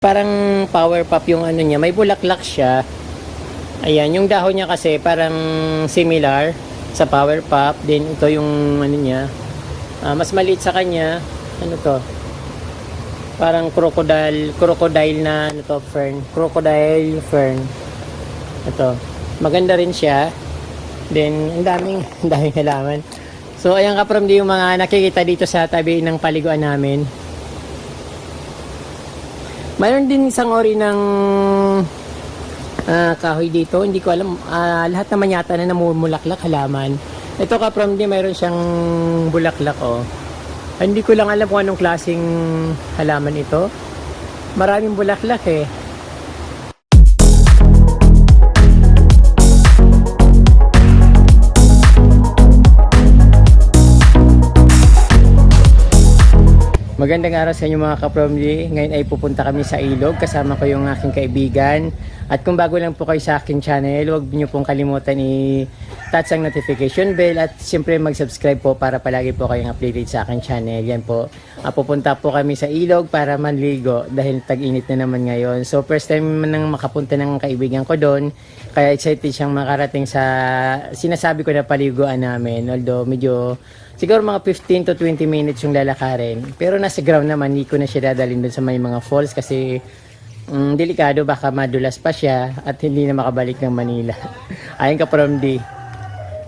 Parang power pop yung ano niya, may bulaklak siya. Ayan, yung dahon niya kasi parang similar sa power pop. Then ito yung ano niya, mas maliit sa kanya. Ano to? Parang crocodile na ano to, fern. Crocodile fern. Ito. Maganda rin siya. Then ang daming halaman. So ayan kaprom yung mga nakikita dito sa tabi ng paliguan namin. Mayroon din isang ori ng kahoy dito. Hindi ko alam. Lahat naman yata na namumulaklak halaman. Ito kaprom din mayroon siyang bulaklak oh. Hindi ko lang alam kung anong klaseng halaman ito. Maraming bulaklak eh. Magandang araw sa inyo mga kapromdi. Ngayon ay pupunta kami sa ilog. Kasama ko yung aking kaibigan. At kung bago lang po kayo sa aking channel, huwag niyo pong kalimutan i-touch ang notification bell. At siyempre mag-subscribe po para palagi po kayong updated sa aking channel. Yan po. Pupunta po kami sa ilog para manligo dahil tag-init na naman ngayon. So first time nang makapunta ng kaibigan ko doon. Kaya excited siyang makarating sa sinasabi ko na paliguan namin. Although medyo siguro mga 15 to 20 minutes yung lalakarin. Pero nasa ground naman, hindi ko na siya dadalhin doon sa may mga falls kasi delikado, baka madulas pa siya at hindi na makabalik ng Manila. Ayun ka from D.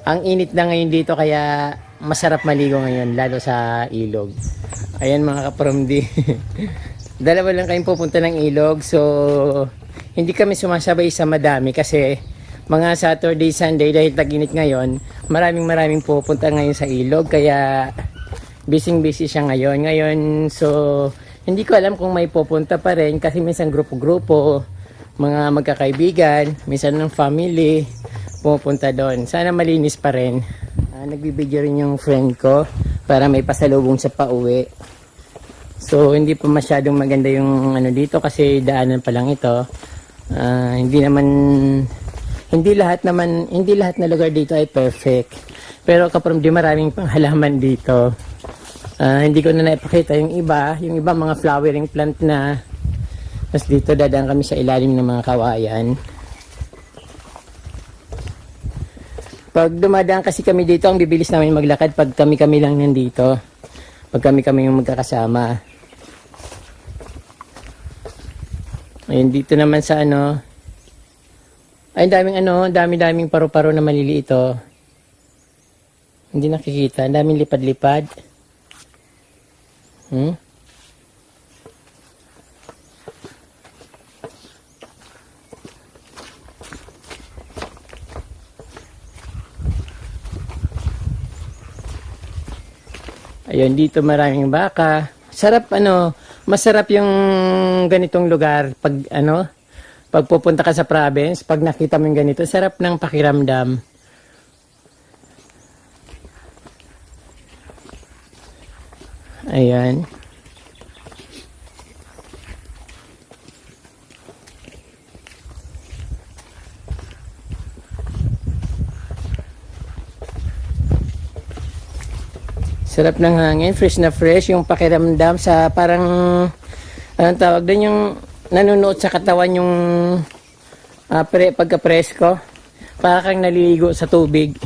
Ang init na ngayon dito kaya masarap maligo ngayon, lalo sa ilog. Ayan mga ka-from D. Dalawa lang kayong pupunta ng ilog, so hindi kami sumasabay sa madami kasi mga Saturday, Sunday dahil tag-init ngayon, maraming pupunta ngayon sa ilog kaya busy siya ngayon. So hindi ko alam kung may pupunta pa rin kasi minsan grupo-grupo, mga magkakaibigan, minsan ng family pupunta doon. Sana malinis pa rin. Nagbibideo rin yung friend ko para may pasalubong sa pauwi. So hindi pa masyadong maganda yung ano dito kasi daanan pa lang ito. Hindi lahat na lugar dito ay perfect. Pero kapag di maraming pang halaman dito. Hindi ko na naipakita yung iba mga flowering plant na. Tapos dito dadaan kami sa ilalim ng mga kawayan. Pag dumadaan kasi kami dito, ang bibilis namin maglakad pag kami lang nandito. Pag kami yung magkakasama. Ayun dito naman sa ano. Ay, daming paru-paro na maliliit ito. Hindi nakikita. Ang daming lipad-lipad. Ayun, dito maraming baka. Masarap yung ganitong lugar pag pupunta ka sa province, pag nakita mo yung ganito, sarap ng pakiramdam. Ayan. Sarap ng hangin, fresh na fresh yung pakiramdam sa parang anong tawag doon, yung nanunuot sa katawan yung pagka-presko. Para kang naliligo sa tubig.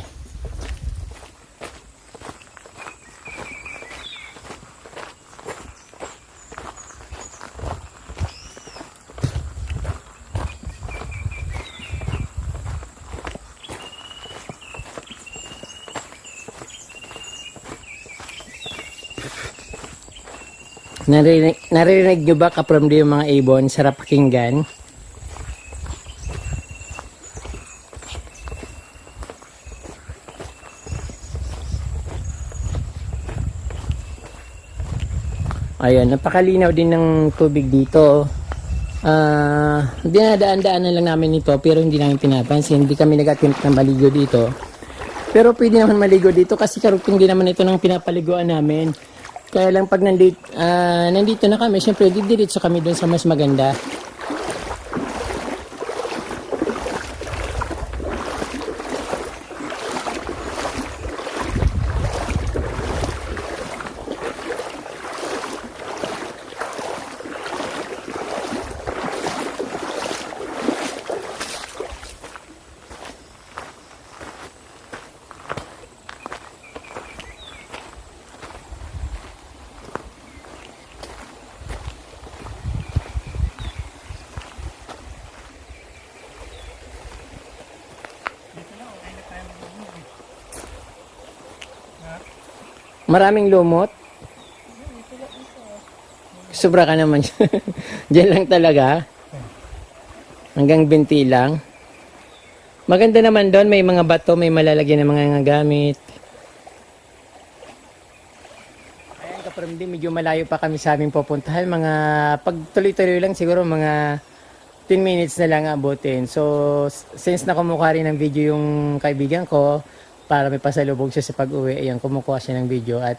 Naririnig nyo ba kaprom yung mga ibon? Sarap pakinggan. Ayan, napakalinaw din ng tubig dito. Dinadaan-daanan lang namin ito pero hindi namin pinapansin. Hindi kami nag-attempt na maligo dito. Pero pwede naman maligo dito kasi karugtong din naman ito ng pinapaliguan namin. Kaya lang pag nandito na kami, syempre didiretso kami doon sa mas maganda. Maraming lumot. Sobra ka naman. Diyan lang talaga. Hanggang 20 lang. Maganda naman doon. May mga bato, may malalagyan ng mga gamit. Ayan, kaparamdi, medyo malayo pa kami sa aming pupuntahan. Mga pag tuloy-tuloy lang siguro mga 10 minutes na lang abutin. So, since na kumukuha rin ng video yung kaibigan ko, para may pasalubog siya sa pag-uwi, ayan, kumukuha siya ng video at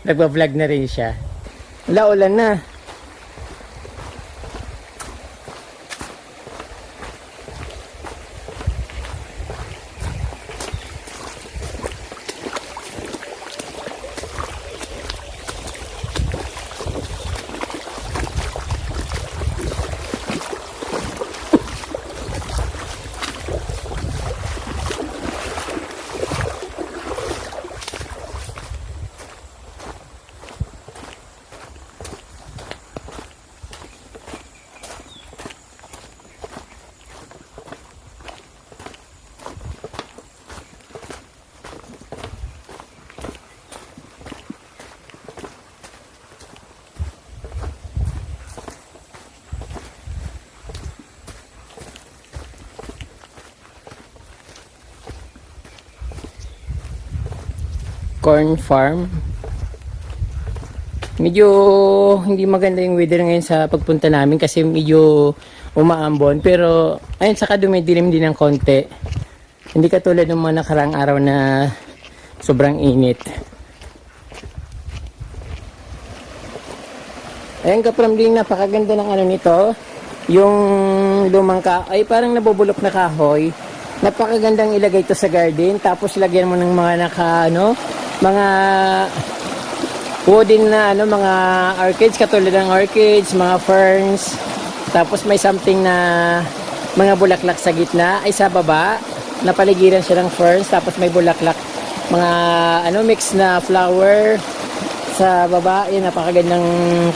nagpa-vlog na rin siya. Wala, ulan na. Corn farm. Medyo hindi maganda yung weather ngayon sa pagpunta namin kasi medyo umaambon, pero ayun, saka dumidilim din ng konti. Hindi katulad ng mga nakaraang araw na sobrang init. Ayun, kapramding, napakaganda ng ano nito. Yung lumang ay parang nabubulok na kahoy. Napakagandang ilagay ito sa garden, tapos lagyan mo ng mga mga wooden na mga orchids, katulad ng orchids, mga ferns, tapos may something na mga bulaklak sa gitna, ay sa baba napaligiran siya ng ferns, tapos may bulaklak, mga mix na flower sa baba. Yan, napakagandang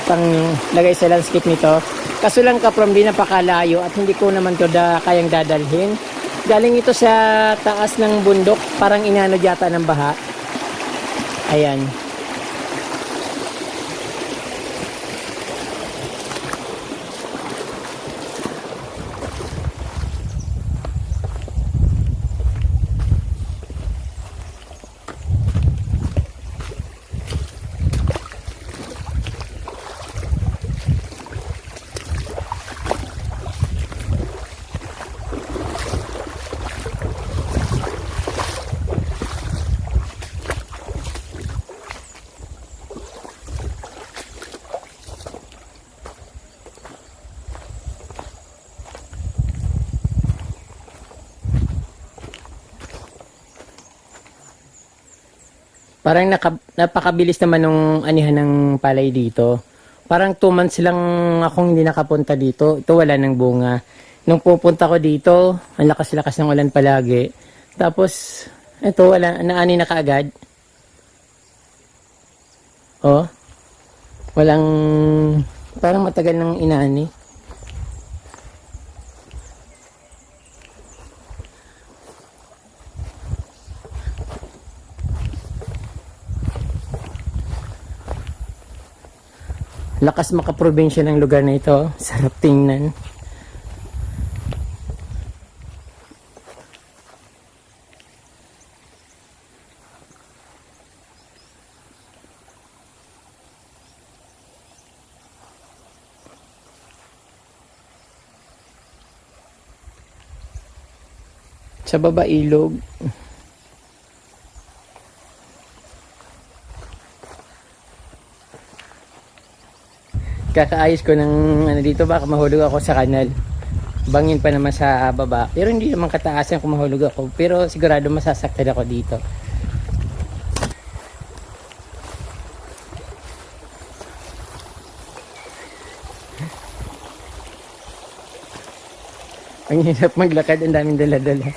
panglagay sa landscape nito. Kaso lang kaprom, di napakalayo at hindi ko naman to kayang dadalhin. Galing ito sa taas ng bundok, parang inanod yata ng baha. Ayan. Parang napakabilis naman nung anihan ng palay dito. Parang 2 months lang akong hindi nakapunta dito. Ito wala ng bunga. Nung pupunta ko dito, ang lakas-lakas ng ulan palagi. Tapos, ito wala, naani na kaagad. Oh, walang, parang matagal nang inaani. Lakas makaprobinsya ng lugar na ito. Sarap tingnan. Sa baba, ilog. Kakaayos ko ng dito, baka mahulog ako sa kanal. Bangin pa naman sa baba. Pero hindi naman kataasan kung mahulog ako. Pero sigurado masasaktan ako dito. Ang hirap maglakad, ang daming dala-dala.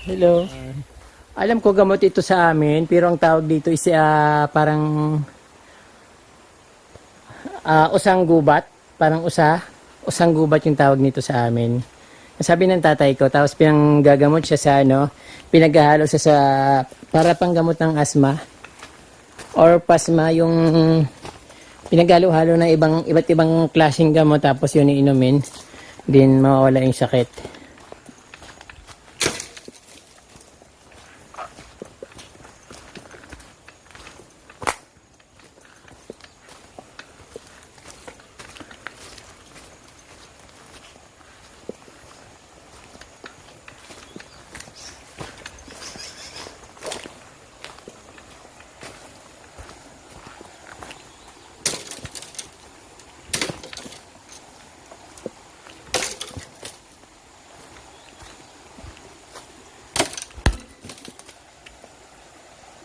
Hello. Alam ko gamot ito sa amin, pero ang tawag dito is parang usang gubat. Parang usang gubat yung tawag nito sa amin. Sabi ng tatay ko, tapos pinanggagamot siya sa pinaghahalo siya sa para panggamot ng asma or pasma, yung pinaghalo-halo na iba't ibang klaseng gamot, tapos yun iinumin, din mawawala yung sakit.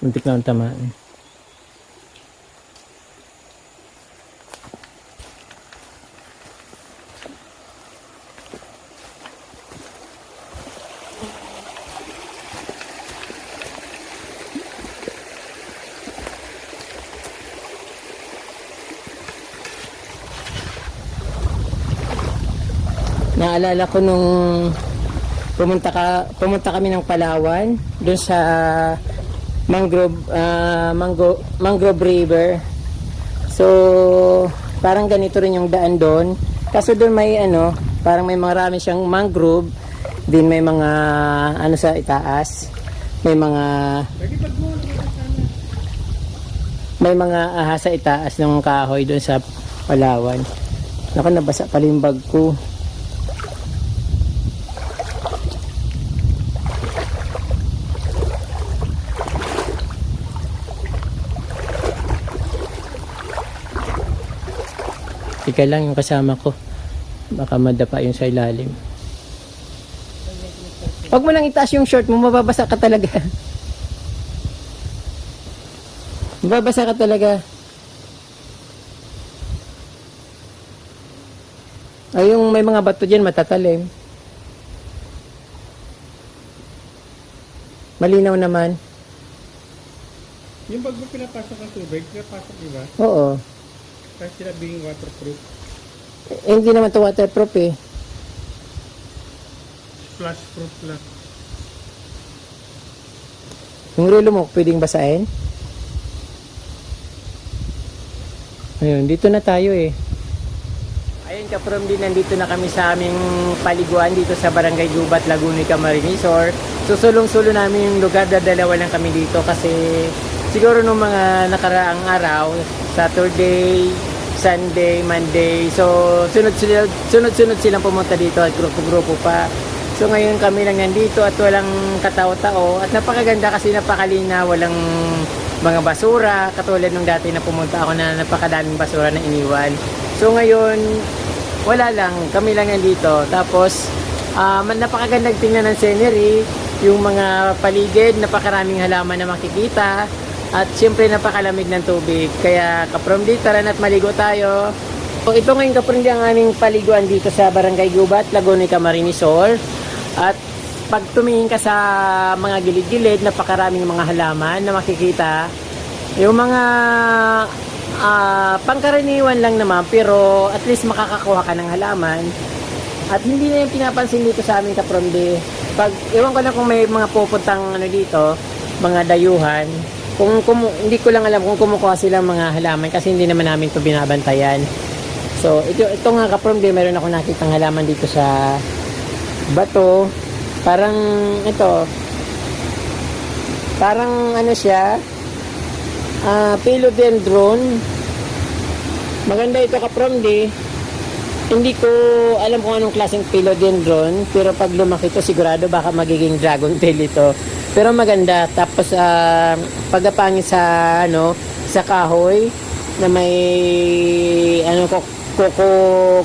Muntik na ang tamaan. Naalala ko nung pumunta kami ng Palawan doon sa Mangrove River. So parang ganito rin yung daan doon. Kaso doon may parang may marami siyang mangrove, din may mga sa itaas. May mga ahas sa itaas ng kahoy doon sa Palawan. Naku, nabasa pala yung bag ko. Ika lang yung kasama ko. Baka madapa yung sa ilalim. Huwag mo lang itaas yung short mo, mababasa ka talaga. Mababasa ka talaga. Ay, yung may mga bato dyan, matatalim. Malinaw naman. Yung bag mo pinapasok ang tubig, pinapasok diba? Oo. Kasi sila being waterproof. Hindi naman to waterproof eh. Splash proof lang. Yung relo mo, pwedeng basahin? Ayun, dito na tayo eh. Ayun ka from din, nandito na kami sa aming paliguan dito sa Barangay Gubat, Laguna, Camarines Resort. Susulong-sulo namin yung lugar, dalawa lang kami dito kasi siguro nung mga nakaraang araw, Saturday, Sunday, Monday, so sunod-sunod silang pumunta dito at grupo-grupo pa. So ngayon kami lang nandito at walang katao-tao at napakaganda kasi napakalina, walang mga basura katulad nung dati na pumunta ako na napakadaming basura na iniwan. So ngayon wala lang, kami lang nandito. Tapos napakagandang tingnan ng scenery, yung mga paligid, napakaraming halaman na makikita. At siyempre napakalamig ng tubig. Kaya kapromdi, tara na't maligo tayo. So, ito ngayon kapromdi ang aming paliguan dito sa Barangay Gubat, Laguna, Camarines Resort. At pag tumingin ka sa mga gilid-gilid, napakaraming mga halaman na makikita. Yung mga pangkaraniwan lang naman, pero at least makakakuha ka ng halaman. At hindi na yung pinapansin dito sa aming kapromdi. Ewan ko na kung may mga pupuntang dito, mga dayuhan. Hindi ko lang alam kung kumukuha silang mga halaman kasi hindi naman namin ito binabantayan. So ito nga kapromdi, meron ako nakitang halaman dito sa bato. Parang siya, philodendron. Maganda ito kapromdi. Hindi ko alam kung anong klaseng philodendron, pero pag lumaki ito sigurado baka magiging dragon tail ito. Pero maganda. Tapos pagapangin sa sa kahoy na may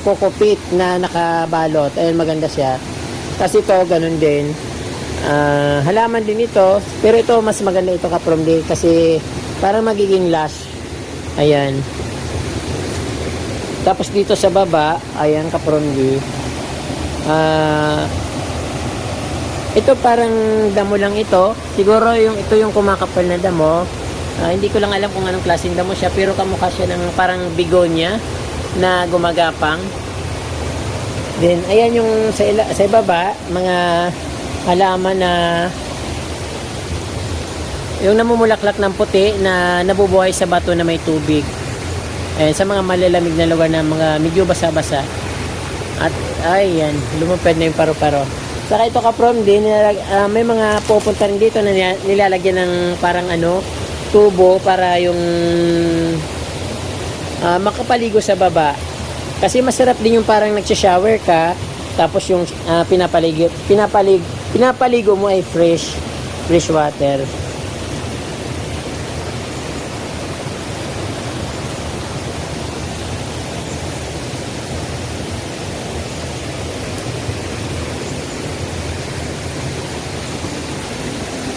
kokopit na nakabalot. Ayun, maganda siya. Kasi ito ganun din. Halaman din ito, pero ito mas maganda ito kapromdi kasi parang magiging lush. Ayan. Tapos dito sa baba, ayan kapromdi. Ito parang damo lang ito. Siguro ito yung kumakapal na damo. Hindi ko lang alam kung anong klaseng damo siya, pero kamukha siya ng parang bigonya na gumagapang. Then ayan yung sa ibaba, mga halaman na yung namumulaklak ng puti na nabubuhay sa bato na may tubig. Ayan, sa mga malalamig na lugar na mga medyo basa-basa. At ayan, lumupad na yung paru-paro. Saka ito kaprom din, may mga pupunta rin dito na nilalagyan ng parang tubo para yung makapaligo sa baba. Kasi masarap din yung parang nagsha-shower ka, tapos yung pinapaligo mo ay fresh water.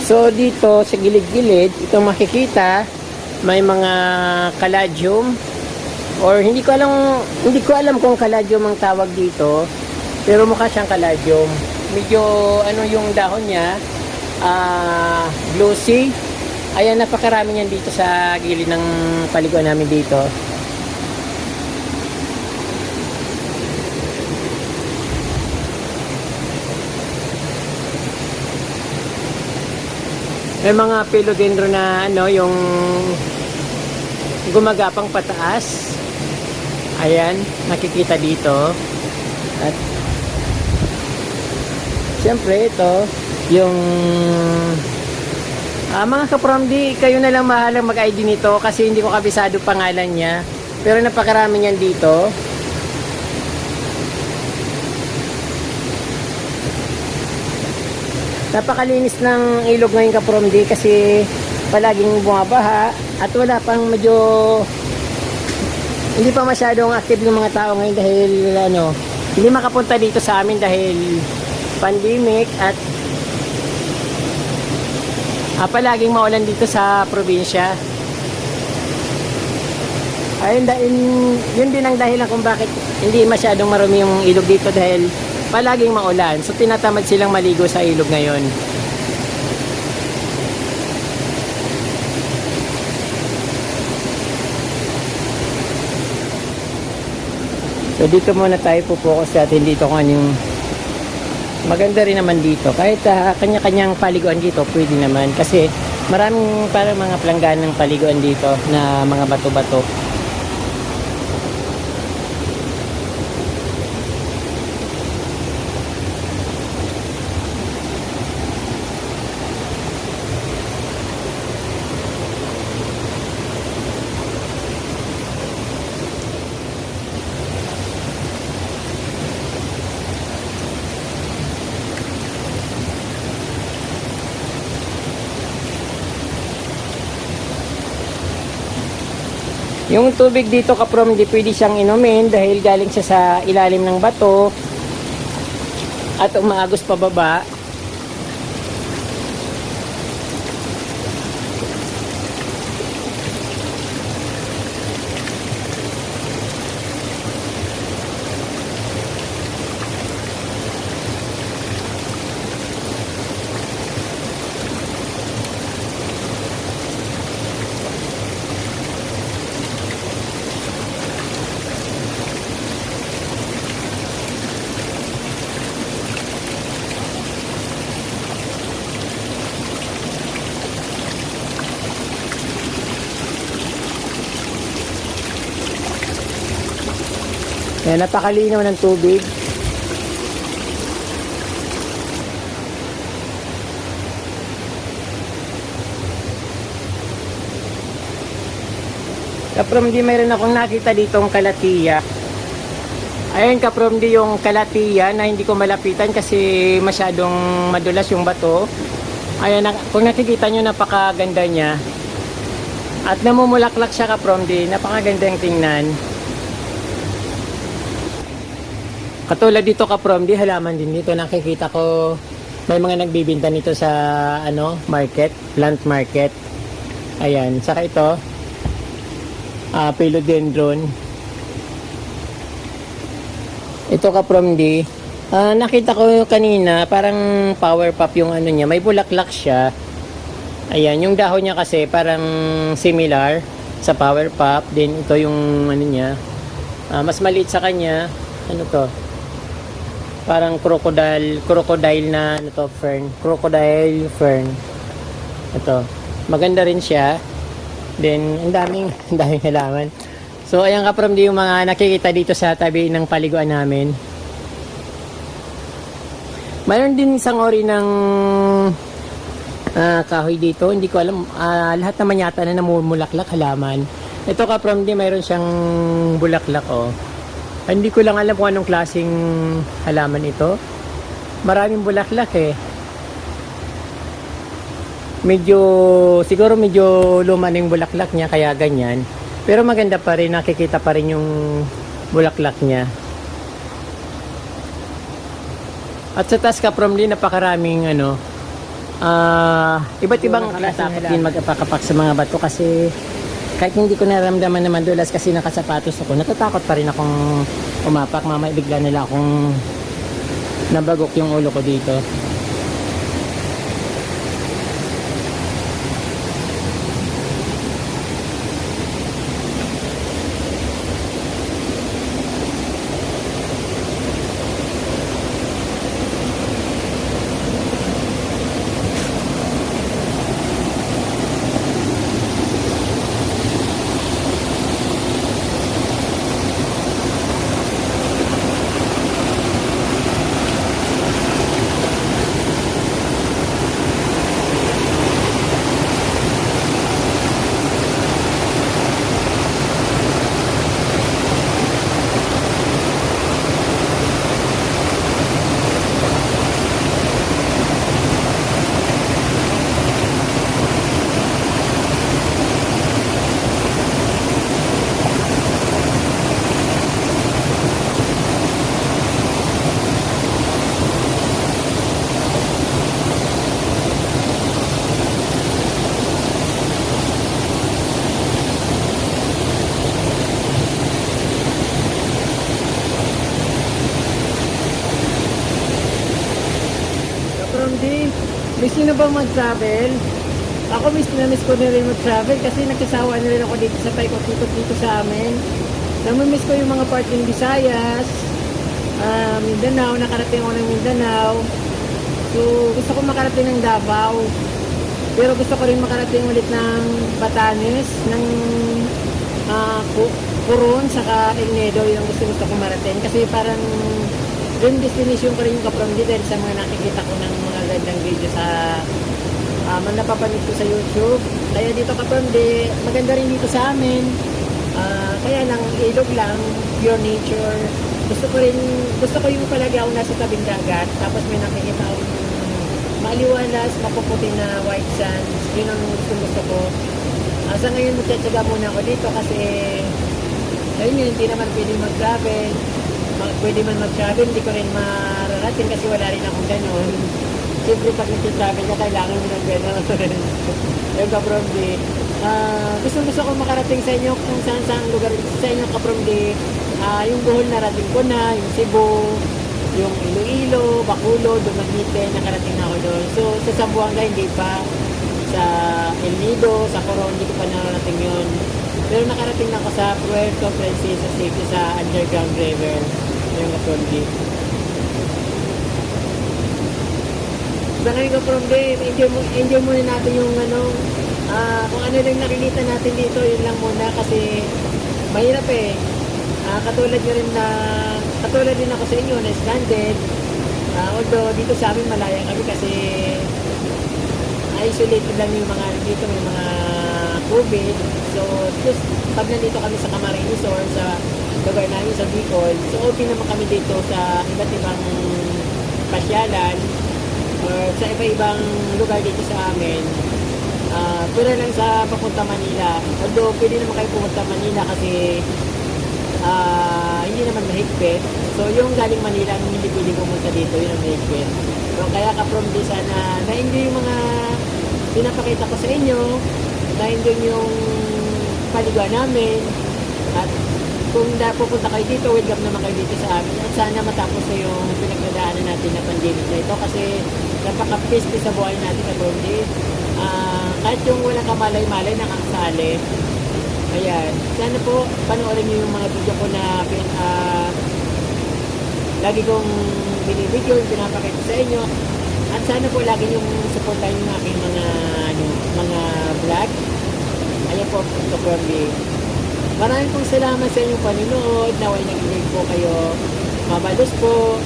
So dito sa gilid-gilid, itong makikita may mga caladium, or hindi ko alam kung caladium ang tawag dito, pero mukha siyang caladium. Medyo yung dahon niya glossy. Ayan, napakarami niyan dito sa gilid ng paliguan namin dito. May mga philodendron na yung gumagapang pataas. Ayan, nakikita dito. At siyempre ito yung mga kapramdi, kayo na lang mahalang mag-ID nito kasi hindi ko kabisado pangalan niya. Pero napakarami niyan dito. Napakalinis ng ilog ngayon kapromdi kasi palaging bumabaha at wala pang hindi pa masyadong active yung mga tao ngayon dahil hindi makapunta dito sa amin dahil pandemic at palaging maulan dito sa probinsya. Ayun, yun din ang dahilan kung bakit hindi masyadong marumi yung ilog dito dahil palaging maulan. So tinatamad silang maligo sa ilog ngayon. So dito muna tayo pupokus natin dito kung anong maganda rin naman dito. Kahit kanya-kanyang paliguan dito pwede naman kasi maraming parang mga plangganang paliguan dito na mga bato-bato. Yung tubig dito kaprom, di pwede siyang inumin dahil galing siya sa ilalim ng bato at umaagos pababa. Yan, napakalinaw ng tubig. Kaprom, di mayroon akong nakita ditong kalatiya. Ayun kaprom, di yung kalatiya na hindi ko malapitan kasi masyadong madulas yung bato. Ayun, kung nakikita nyo, napakaganda niya. At namumulaklak siya kaprom, di napakagandang tingnan. Katulad dito kaprom, di halaman din dito. Nakikita ko may mga nagbibinta nito sa market, plant market. Ayan, saka ito philodendron. Ito kaprom, di Nakita ko kanina, parang power pop yung ano niya. May bulaklak siya. Ayan, yung dahon niya kasi parang similar sa power pop. Then ito yung ano niya. Mas maliit sa kanya. Ano to? Parang crocodile na ano to, fern. Crocodile fern. Ito. Maganda rin siya. Then, ang daming halaman. So, ayan ka from yung mga nakikita dito sa tabi ng paliguan namin. Mayroon din isang ori ng kahoy dito. Hindi ko alam. Lahat naman yata na namumulaklak halaman. Ito ka from mayroon siyang bulaklak, oh. Hindi ko lang alam kung anong klaseng halaman ito. Maraming bulaklak eh. Siguro medyo luma na yung bulaklak niya kaya ganyan. Pero maganda pa rin, nakikita pa rin yung bulaklak niya. At sa taas ka from napakaraming iba't ibang klaseng din magpakapak sa mga bato kasi kahit hindi ko naramdaman na madulas kasi nakasapatos ako, natatakot pa rin akong umapak. Mamaya bigla nila akong nabagok yung ulo ko dito. Miss nyo na ba mag-travel? Ako miss ko na rin mag-travel kasi nagsasawa na rin ako dito sa paikot-ikot dito sa amin. Namimiss ko yung mga part ng Visayas, Mindanao, nakarating ako ng Mindanao. So gusto ko makarating ng Davao. Pero gusto ko rin makarating ulit ng Batanes, ng Coron, saka El Nido, yung gusto ko marating. Kasi parang dream destination ko rin yung Kapramdi dahil sa mga nakikita ko ng mga gandang video sa napapanood ko sa YouTube. Kaya dito Kapramdi, maganda rin dito sa amin. Kaya lang, ilog lang, pure nature. Gusto ko yung palagi ako nasa tabing dagat. Tapos may nakikita ako maliwalas, mapuputi na white sands. Yun ang gusto ko. Sa ngayon, magtsatsaga muna ako dito kasi ayun yun, hindi naman pwede mag-travel. Pwede man mag-travel, hindi ko rin mararating kasi wala rin akong gano'n. Siyempre pag nag-travel ka, kailangan mo ng gano'n. Yung Kapramdi. Gusto ko makarating sa inyo kung saan lugar sa inyo Kapramdi. Yung Bohol narating ko na, yung Cebu, yung Iloilo, Bacolod, Dumaguete, nakarating na ako doon. So sa Zamboanga hindi pa. Sa El Nido, sa Coron, hindi ko pa nakarating yun. Pero nakarating na ako sa Puerto Princesa City sa underground river. Yung Kapramdi. Sa ngayon Kapramdi, enjoy muna natin yung kung ano lang nakikita natin dito, yun lang muna kasi mahirap eh. Katulad din ako sa inyo na stranded. Although dito sa amin malaya kami kasi isolated lang yung mga dito, may mga COVID. So, just pag nandito kami sa Camarines Resort, sa lugar namin sa Bicol, so open naman kami dito sa iba't ibang pasyalan or sa iba-ibang lugar dito sa amin. Pero lang sa papunta Manila. Although, pwede naman kayo pumunta Manila kasi hindi naman mahigpit. So, yung galing Manila, hindi pwede pumunta dito, yun ang mahigpit. So, kaya Kapramdi, sana na-enjoy yung mga pinapakita ko sa inyo, na-enjoy yung paliguan namin, at kung pupunta kayo dito, welcome naman kayo dito sa amin. At sana matapos na yung pinagdadaanan natin na pandemic na ito kasi napaka-peste sa buhay natin na Bromley. Kahit yung walang kamalay-malay nakakasali. Ayan. Sana po panoorin niyo yung mga video ko na lagi kong binibideo, yung pinapakita sa inyo. At sana po lagi yung supportan yung aking mga vlog. Ayan po, ito Bromley. Maraming pong salamat sa inyong panonood. Naway nag-enjoy po kayo. Mabalos po.